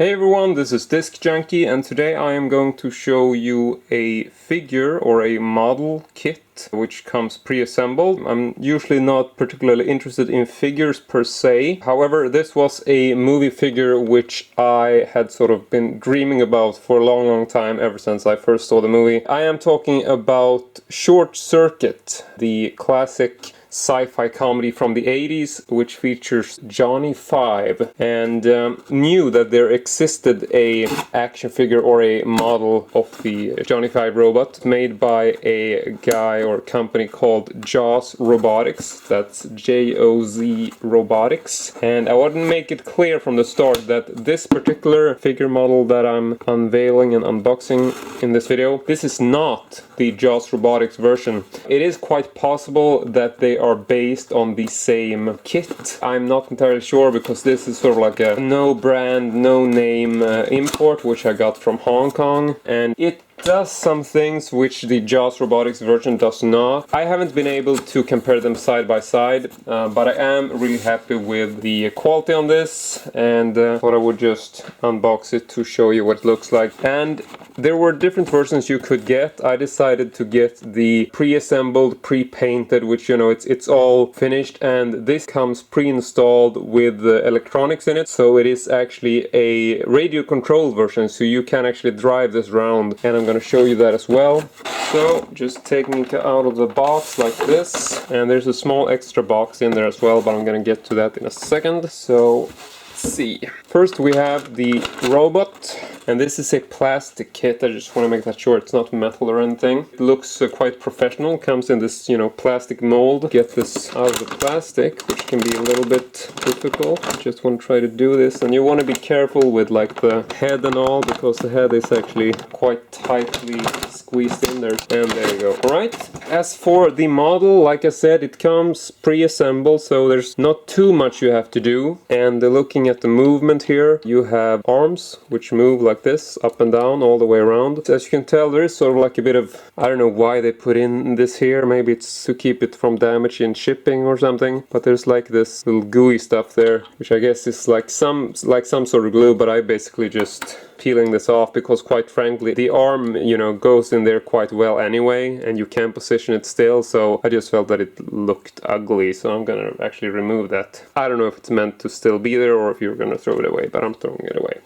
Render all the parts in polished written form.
Hey everyone, this is Disc Junkie, and today I am going to show you a figure or a model kit which comes pre-assembled. I'm usually not particularly interested in figures per se. However, this was a movie figure which I had sort of been dreaming about for a long time ever since I first saw the movie. I am talking about Short Circuit, the classic sci-fi comedy from the 80s, which features Johnny Five, and knew that there existed a action figure or a model of the Johnny Five robot made by a guy or company called Jaws Robotics. That's J-O-Z Robotics. And I want to make it clear from the start that this particular figure model that I'm unveiling and unboxing in this video, this is not the Jaws Robotics version. It is quite possible that they are based on the same kit. I'm not entirely sure because this is sort of like a no brand, no name import which I got from Hong Kong, and it does some things which the Jaws Robotics version does not. I haven't been able to compare them side by side, but I am really happy with the quality on this, and thought I would just unbox it to show you what it looks like. And there were different versions you could get. I decided to get the pre-assembled, pre-painted, which, you know, it's all finished, and this comes pre-installed with the electronics in it, so it is actually a radio controlled version, so you can actually drive this around, and I'm going to show you that as well. So just taking it out of the box like this, and there's a small extra box in there as well, but I'm going to get to that in a second. So let's see. First we have the robot, and this is a plastic kit. I just want to make that sure it's not metal or anything. It looks quite professional. Comes in this, you know, plastic mold. Get this out of the plastic, which can be a little bit difficult. Just want to try to do this, and you want to be careful with like the head and all, because the head is actually quite tightly squeezed in there. And there you go. Alright, as for the model, like I said, it comes pre-assembled, so there's not too much you have to do. And looking at the movement here, you have arms which move like this, up and down, all the way around. As you can tell, there is sort of like a bit of, I don't know why they put in this here, maybe it's to keep it from damage in shipping or something, but there's like this little gooey stuff there, which I guess is like some sort of glue, but I basically just peeling this off because, quite frankly, the arm, you know, goes in there quite well anyway, and you can position it still, so I just felt that it looked ugly, so I'm gonna actually remove that. I don't know if it's meant to still be there or if you're gonna throw it away, but I'm throwing it away.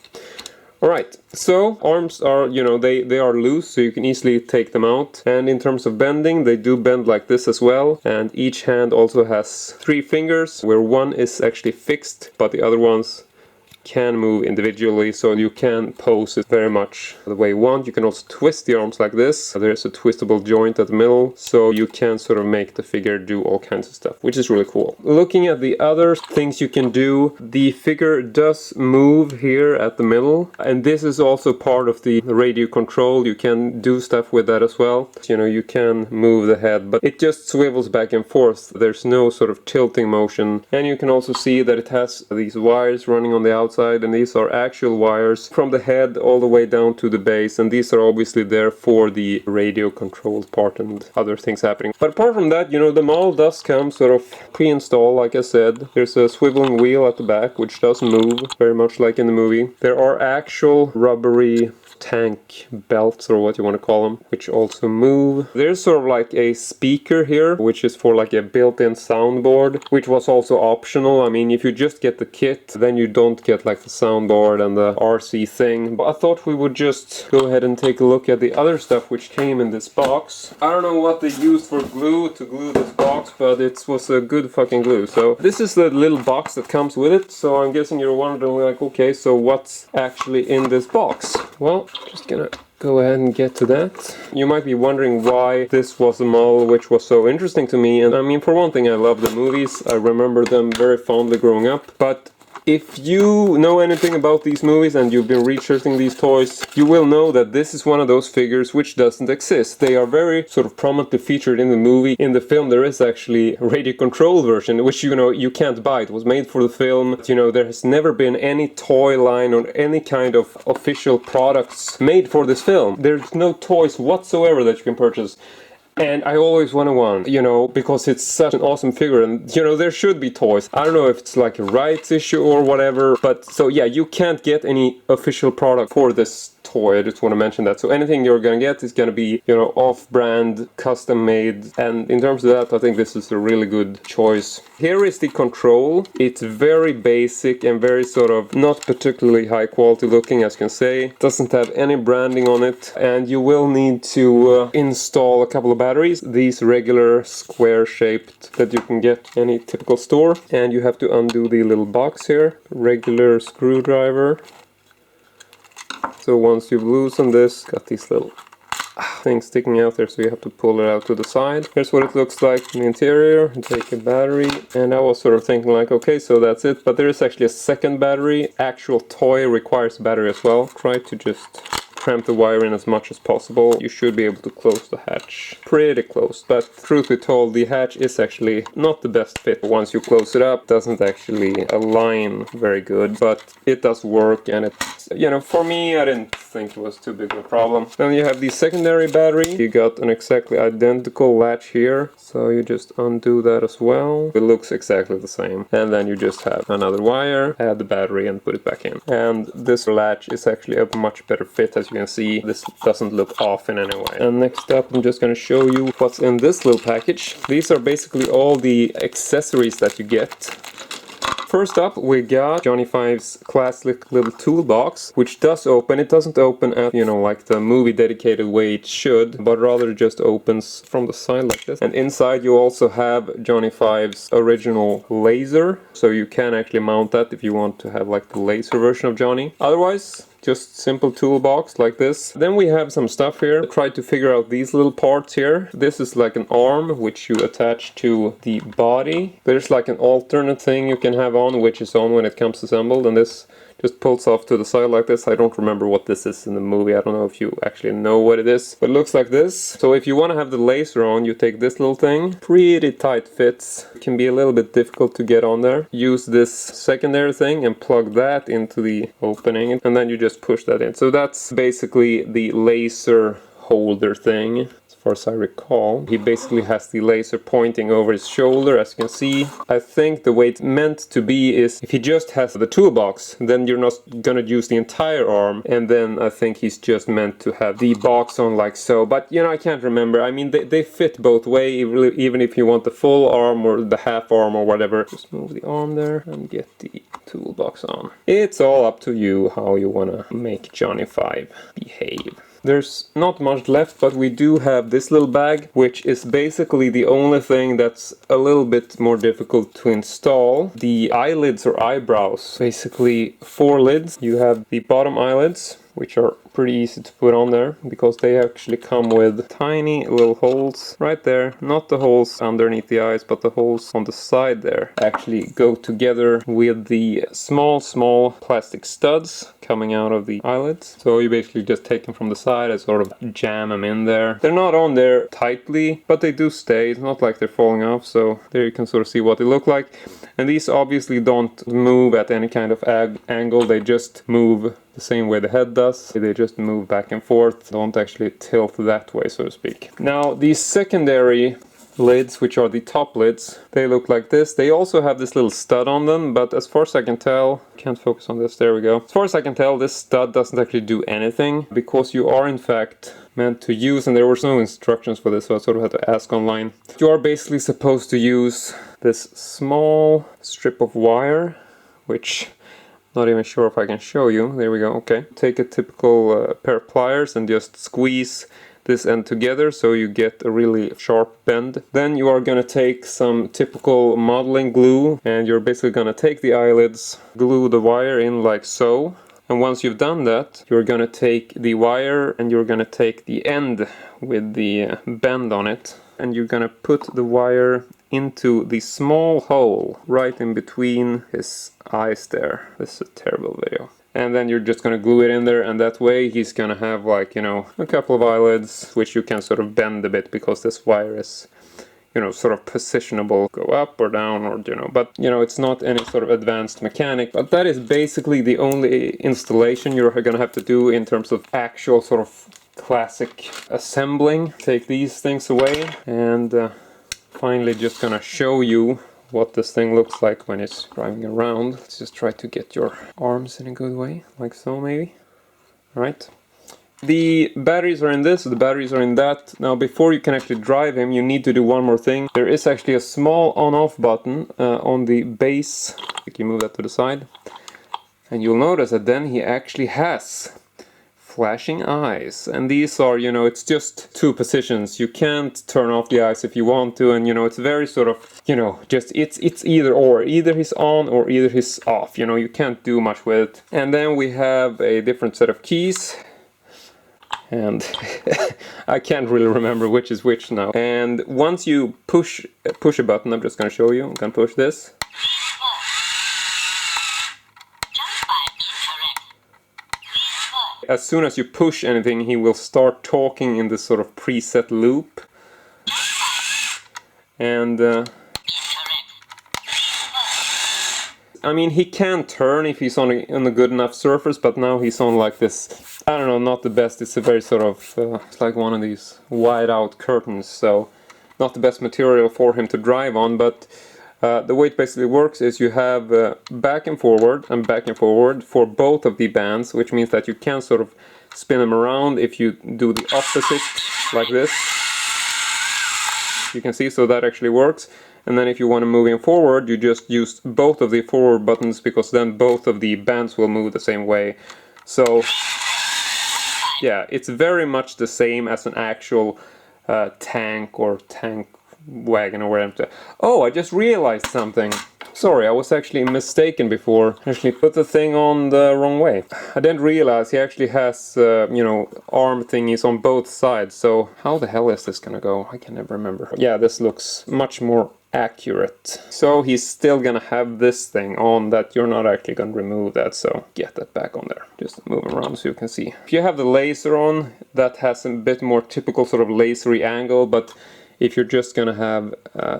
Alright, so arms are, you know, they are loose, so you can easily take them out. And in terms of bending, they do bend like this as well. And each hand also has 3 fingers, where one is actually fixed, but the other ones can move individually, so you can pose it very much the way you want. You can also twist the arms like this. There's a twistable joint at the middle, so you can sort of make the figure do all kinds of stuff, which is really cool. Looking at the other things you can do, the figure does move here at the middle, and this is also part of the radio control. You can do stuff with that as well. You know, you can move the head, but it just swivels back and forth. There's no sort of tilting motion. And you can also see that it has these wires running on the outside, and these are actual wires from the head all the way down to the base, and these are obviously there for the radio controlled part and other things happening. But apart from that, you know, the model does come sort of pre-installed, like I said. There's a swiveling wheel at the back which does move, very much like in the movie. There are actual rubbery tank belts, or what you want to call them, which also move. There's sort of like a speaker here, which is for like a built-in soundboard, which was also optional. I mean, if you just get the kit, then you don't get like the soundboard and the RC thing. But I thought we would just go ahead and take a look at the other stuff which came in this box. I don't know what they used for glue to glue this box, but it was a good fucking glue. So this is the little box that comes with it. So I'm guessing you're wondering, like, okay, so what's actually in this box? Well, just gonna go ahead and get to that. You might be wondering why this was a model which was so interesting to me, and I mean, for one thing, I love the movies. I remember them very fondly growing up, but if you know anything about these movies and you've been researching these toys, you will know that this is one of those figures which doesn't exist. They are very sort of prominently featured in the movie. In the film there is actually a radio control version, which, you know, you can't buy. It was made for the film. You know, there has never been any toy line or any kind of official products made for this film. There's no toys whatsoever that you can purchase. And I always wanted one, you know, because it's such an awesome figure, and you know, there should be toys. I don't know if it's like a rights issue or whatever, but so yeah, you can't get any official product for this toy. I just want to mention that. So anything you're gonna get is gonna be, you know, off-brand, custom-made, and in terms of that, I think this is a really good choice. Here is the control. It's very basic and very sort of not particularly high quality looking, as you can say. It doesn't have any branding on it, and you will need to install a couple of batteries. These regular square shaped that you can get any typical store, and you have to undo the little box here. Regular screwdriver. So once you've loosened this, got these little things sticking out there, so you have to pull it out to the side. Here's what it looks like in the interior. Take a battery, and I was sort of thinking like, okay, so that's it, but there is actually a second battery. Actual toy requires a battery as well. Try to just cramp the wire in as much as possible. You should be able to close the hatch pretty close, but truth be told, the hatch is actually not the best fit. Once you close it up, it doesn't actually align very good, but it does work, and it's, you know, for me, I didn't think it was too big of a problem. Then you have the secondary battery. You got an exactly identical latch here, so you just undo that as well. It looks exactly the same, and then you just have another wire, add the battery, and put it back in. And this latch is actually a much better fit. As you can see, this doesn't look off in any way. And next up, I'm just going to show you what's in this little package. These are basically all the accessories that you get. First up, we got Johnny Five's classic little toolbox, which does open. It doesn't open at, you know, like the movie dedicated way it should, but rather just opens from the side like this. And inside you also have Johnny Five's original laser, so you can actually mount that if you want to have like the laser version of Johnny. Otherwise, just simple toolbox like this. Then we have some stuff here. I tried to figure out these little parts here. This is like an arm which you attach to the body. There's like an alternate thing you can have on, which is on when it comes assembled, and this just pulls off to the side like this. I don't remember what this is in the movie. I don't know if you actually know what it is, but it looks like this. So if you want to have the laser on, you take this little thing. Pretty tight fits. It can be a little bit difficult to get on there. Use this secondary thing and plug that into the opening, and then you just push that in. So that's basically the laser holder thing. As far as I recall, he basically has the laser pointing over his shoulder, as you can see. I think the way it's meant to be is if he just has the toolbox, then you're not gonna use the entire arm, and then I think he's just meant to have the box on like so. But you know, I can't remember. I mean, they fit both ways, even if you want the full arm or the half arm or whatever. Just move the arm there and get the toolbox on. It's all up to you how you wanna make Johnny Five behave. There's not much left, but we do have this little bag, which is basically the only thing that's a little bit more difficult to install. The eyelids or eyebrows, basically 4 lids. You have the bottom eyelids, which are pretty easy to put on there because they actually come with tiny little holes right there. Not the holes underneath the eyes, but the holes on the side there actually go together with the small plastic studs coming out of the eyelids. So you basically just take them from the side and sort of jam them in there. They're not on there tightly, but they do stay. It's not like they're falling off, so there you can sort of see what they look like. And these obviously don't move at any kind of angle, they just move the same way the head does. They just move back and forth, don't actually tilt that way, so to speak. Now, these secondary lids, which are the top lids, they look like this. They also have this little stud on them, but as far as I can tell, can't focus on this, there we go. As far as I can tell, this stud doesn't actually do anything, because you are in fact meant to use, and there was no instructions for this, so I sort of had to ask online. You are basically supposed to use this small strip of wire, which not even sure if I can show you. There we go, okay. Take a typical pair of pliers and just squeeze this end together so you get a really sharp bend. Then you are going to take some typical modeling glue, and you're basically going to take the eyelids, glue the wire in like so. And once you've done that, you're going to take the wire and you're going to take the end with the bend on it, and you're going to put the wire into the small hole right in between his eyes there. This is a terrible video. And then you're just going to glue it in there, and that way he's going to have, like, you know, a couple of eyelids which you can sort of bend a bit because this wire is, you know, sort of positionable, go up or down, or, you know, but, you know, it's not any sort of advanced mechanic. But that is basically the only installation you're going to have to do in terms of actual sort of classic assembling. Take these things away, and finally just gonna show you what this thing looks like when it's driving around. Let's just try to get your arms in a good way, like so maybe. Right. The batteries are in this, the batteries are in that. Now before you can actually drive him, you need to do one more thing. There is actually a small on-off button on the base. You move that to the side. And you'll notice that then he actually has flashing eyes. And these are, you know, it's just two positions. You can't turn off the eyes if you want to, and you know, it's very sort of, you know, just it's either or. Either he's on or either he's off. You know, you can't do much with it. And then we have a different set of keys. And I can't really remember which is which now. And once you push a button, I'm just going to show you. I'm going to push this. As soon as you push anything, he will start talking in this sort of preset loop. And I mean, he can turn if he's on a good enough surface, but now he's on like this, I don't know, not the best. It's a very sort of, it's like one of these wide out curtains, so not the best material for him to drive on. But the way it basically works is you have back and forward for both of the bands, which means that you can sort of spin them around if you do the opposite like this. You can see, so that actually works. And then if you want to move him forward, you just use both of the forward buttons, because then both of the bands will move the same way. So yeah, it's very much the same as an actual tank or tank wagon or whatever. Oh, I just realized something. Sorry, I was actually mistaken before. I actually put the thing on the wrong way. I didn't realize he actually has, you know, arm thingies on both sides. So how the hell is this gonna go? I can never remember. Yeah, this looks much more accurate. So he's still gonna have this thing on that. You're not actually gonna remove that, so get that back on there. Just move him around so you can see. If you have the laser on, that has a bit more typical sort of lasery angle, but if you're just gonna have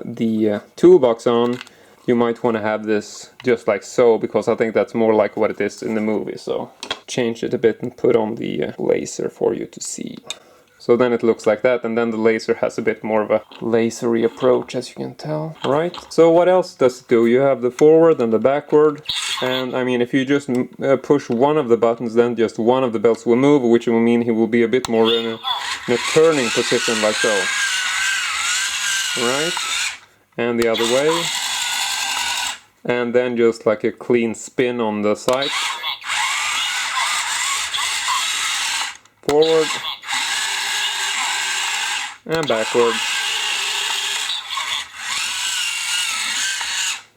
the toolbox on, you might want to have this just like so, because I think that's more like what it is in the movie. So change it a bit and put on the laser for you to see. So then it looks like that, and then the laser has a bit more of a lasery approach, as you can tell. Right? So what else does it do? You have the forward and the backward. And I mean, if you just push one of the buttons, then just one of the belts will move, which will mean he will be a bit more in a turning position like so. Right? And the other way. And then just like a clean spin on the side. Forward. And backward.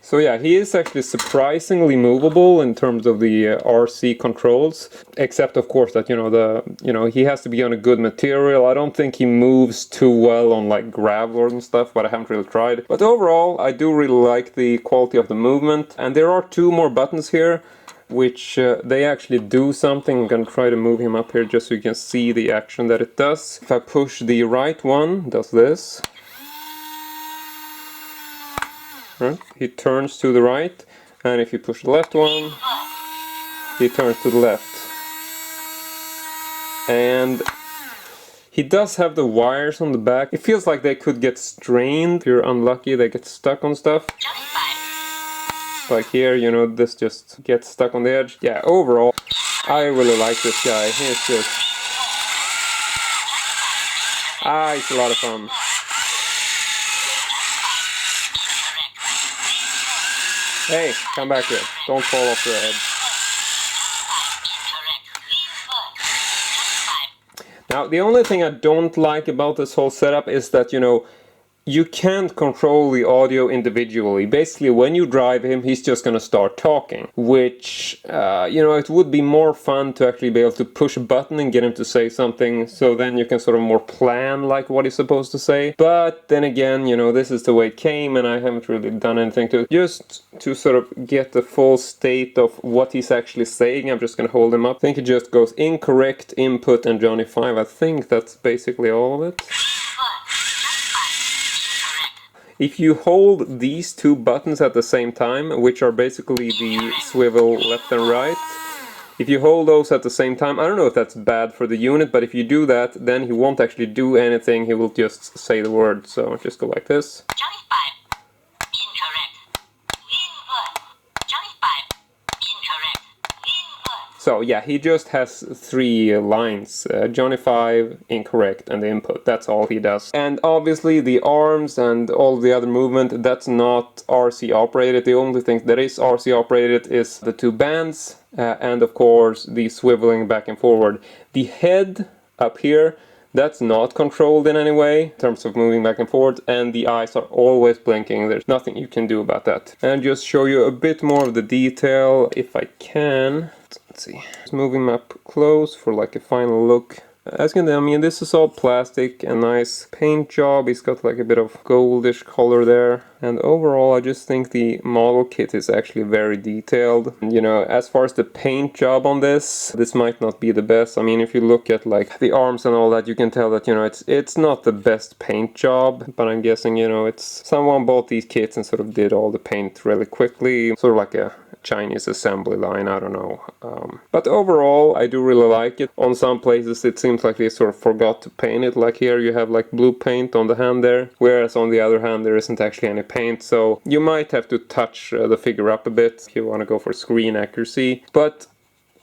So yeah, he is actually surprisingly movable in terms of the RC controls, except of course that, you know, he has to be on a good material. I don't think he moves too well on like gravel and stuff, but I haven't really tried. But overall, I do really like the quality of the movement. And there are two more buttons here, which they actually do something. I'm gonna try to move him up here just so you can see the action that it does. If I push the right one, it does this. Right. He turns to the right, and if you push the left one, he turns to the left. And he does have the wires on the back. It feels like they could get strained. If you're unlucky, they get stuck on stuff. Like here, you know, this just gets stuck on the edge. Yeah, overall, I really like this guy. He's just... it's a lot of fun. Hey, come back here. Don't fall off your head. Now, the only thing I don't like about this whole setup is that, you know, you can't control the audio individually. Basically, when you drive him, he's just gonna start talking, which, you know, it would be more fun to actually be able to push a button and get him to say something, so then you can sort of more plan like what he's supposed to say. But then again, you know, this is the way it came, and I haven't really done anything to it. Just to sort of get the full state of what he's actually saying, I'm just gonna hold him up. I think it just goes incorrect, input, and Johnny 5. I think that's basically all of it. If you hold these two buttons at the same time, which are basically the swivel left and right, If you hold those at the same time, I don't know if that's bad for the unit, but if you do that, then he won't actually do anything, he will just say the word. So just go like this. Johnny 5. Incorrect. Input. Johnny 5. Incorrect. Input. So yeah, he just has 3 lines. Johnny 5, incorrect, and the input. That's all he does. And obviously the arms and all the other movement, that's not RC operated. The only thing that is RC operated is the 2 bands and of course the swiveling back and forward. The head up here, that's not controlled in any way in terms of moving back and forth, and the eyes are always blinking. There's nothing you can do about that. And just show you a bit more of the detail if I can. Let's see. Just moving him up close for like a final look. As you can tell, I mean, this is all plastic, a nice paint job. He's got like a bit of goldish color there. And overall, I just think the model kit is actually very detailed. And, you know, as far as the paint job on this might not be the best. I mean, if you look at like the arms and all that, you can tell that, you know, it's not the best paint job. But I'm guessing, you know, it's someone bought these kits and sort of did all the paint really quickly. Sort of like a Chinese assembly line, I don't know. But overall, I do really like it. On some places it seems like they sort of forgot to paint it. Like here you have like blue paint on the hand there, whereas on the other hand there isn't actually any paint. So you might have to touch the figure up a bit if you want to go for screen accuracy. But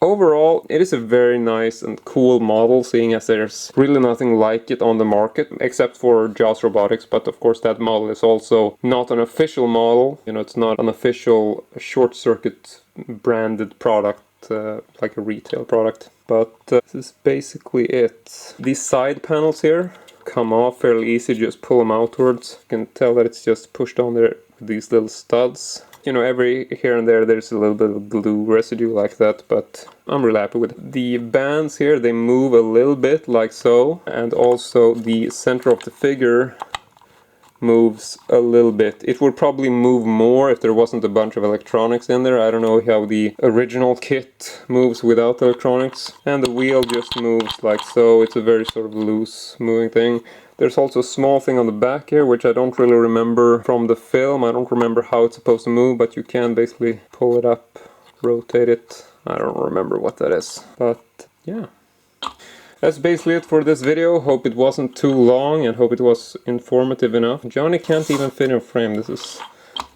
overall, it is a very nice and cool model, seeing as there's really nothing like it on the market, except for Jaws Robotics, but of course that model is also not an official model. You know, it's not an official Short Circuit branded product, like a retail product. But this is basically it. These side panels here come off fairly easy, just pull them outwards. You can tell that it's just pushed on there with these little studs. You know, every here and there's a little bit of glue residue like that, but I'm really happy with it. The bands here, they move a little bit like so, and also the center of the figure moves a little bit. It would probably move more if there wasn't a bunch of electronics in there. I don't know how the original kit moves without electronics. And the wheel just moves like so. It's a very sort of loose moving thing. There's also a small thing on the back here, which I don't really remember from the film. I don't remember how it's supposed to move, but you can basically pull it up, rotate it. I don't remember what that is, but yeah. That's basically it for this video. Hope it wasn't too long and hope it was informative enough. Johnny can't even fit in frame. This is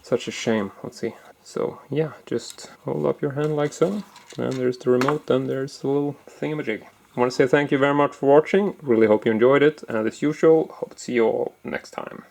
such a shame. Let's see. So yeah, just hold up your hand like so. And there's the remote, and there's the little thingamajig. I want to say thank you very much for watching. Really hope you enjoyed it. And as usual, hope to see you all next time.